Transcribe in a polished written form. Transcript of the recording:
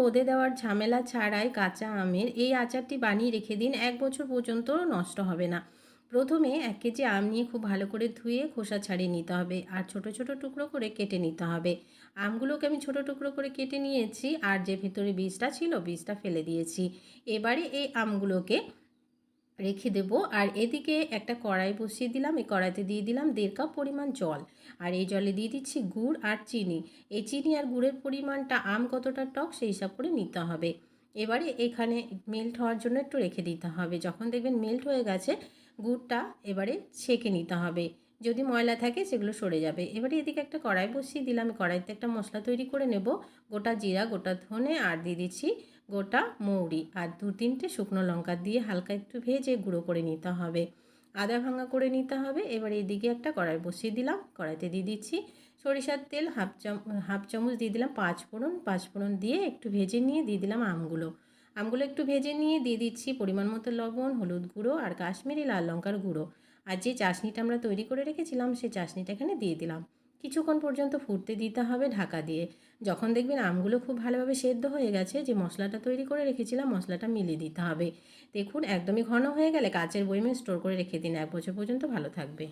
রোদে দেওয়ার ঝামেলা ছাড়াই কাঁচা আমের এই আচারটি বানিয়ে রেখে দিন, 1 বছর পর্যন্ত নষ্ট হবে না। প্রথমে 1 কেজি আম নিয়ে খুব ভালো করে ধুয়ে খোসা ছাড়িয়ে নিতে হবে আর ছোট ছোট টুকরো করে কেটে নিতে হবে। আমগুলোকে আমি ছোট টুকরো করে কেটে নিয়েছি আর যে ভেতরে বীজটা ছিল বীজটা ফেলে দিয়েছি। এবারে এই আমগুলোকে রেখে দেব। আর এদিকে একটা কড়াই বসিয়ে দিলাম, এই কড়াইতে দিয়ে দিলাম 1.5 কাপ পরিমাণ জল। আর এই জলে দিয়ে দিচ্ছি গুড় আর চিনি। এই চিনি আর গুড়ের পরিমাণটা আম কতটা টক সেই হিসাব করে নিতে হবে। এবারে এখানে মেল্ট হওয়ার জন্য একটু রেখে দিতে হবে। যখন দেখবেন মেল্ট হয়ে গেছে গুড়টা, এবারে ছেঁকে নিতে হবে। যদি ময়লা থাকে সেগুলো সরে যাবে। এবারে এদিকে একটা কড়াই বসিয়ে দিলাম, কড়াইতে একটা মশলা তৈরি করে নেব। গোটা জিরা, গোটা ধনে আর দিয়ে দিচ্ছি গোটা মৌরি আর 2-3টে শুকনো লঙ্কা দিয়ে হালকা একটু ভেজে গুঁড়ো করে নিতে হবে। আদা ভাঙা করে নিতে হবে। এবার এদিকে একটা কড়াই বসিয়ে দিলাম, কড়াইতে দিয়ে দিচ্ছি সরিষার তেল হাফ চামচ দিয়ে দিলাম পাঁচফোড়ন দিয়ে একটু ভেজে নিয়ে দিয়ে দিলাম আমগুলো একটু ভেজে নিয়ে দিয়ে দিচ্ছি পরিমাণ মতো লবণ, হলুদ গুঁড়ো আর কাশ্মীরি লাল লঙ্কার গুঁড়ো। আর যে চাশনিটা আমরা তৈরি করে রেখেছিলাম সেই চাশনিটা এখানে দিয়ে দিলাম। কিছুক্ষণ পর্যন্ত ফুটতে দিতে হবে ঢাকা দিয়ে। যখন দেখবেন আমগুলো খুব ভালোভাবে সেদ্ধ হয়ে গেছে, যে মশলাটা তৈরি করে রেখেছিলাম মশলাটা মিলিয়ে দিতে হবে। দেখুন একদমই ঘন হয়ে গেলে কাচের বয়মে স্টোর করে রেখে দিন, 1 বছর পর্যন্ত ভালো থাকবে।